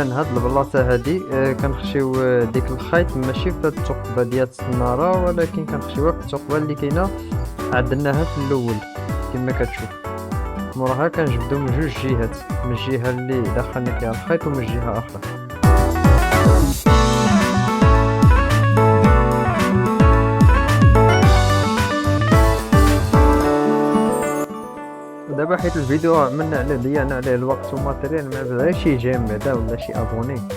تبان هاد البلاصة هادي كنخشيو ديك الخيط ماشي في هاد الثقبة ديال السنارة، ولكن كنخشيوها في الثقبة اللي كاينة عدلناها في الأول كما كتشوف. موراها كنجبدو من جوج جهات، من الجهة اللي دخلنا فيها الخيط ومن جهة أخرى. ودابا حيت الفيديو عملنا عليه ضيعنا عليه الوقت وماتيريال، ما بغاش شي جيم بعدا ولا شي ابوني.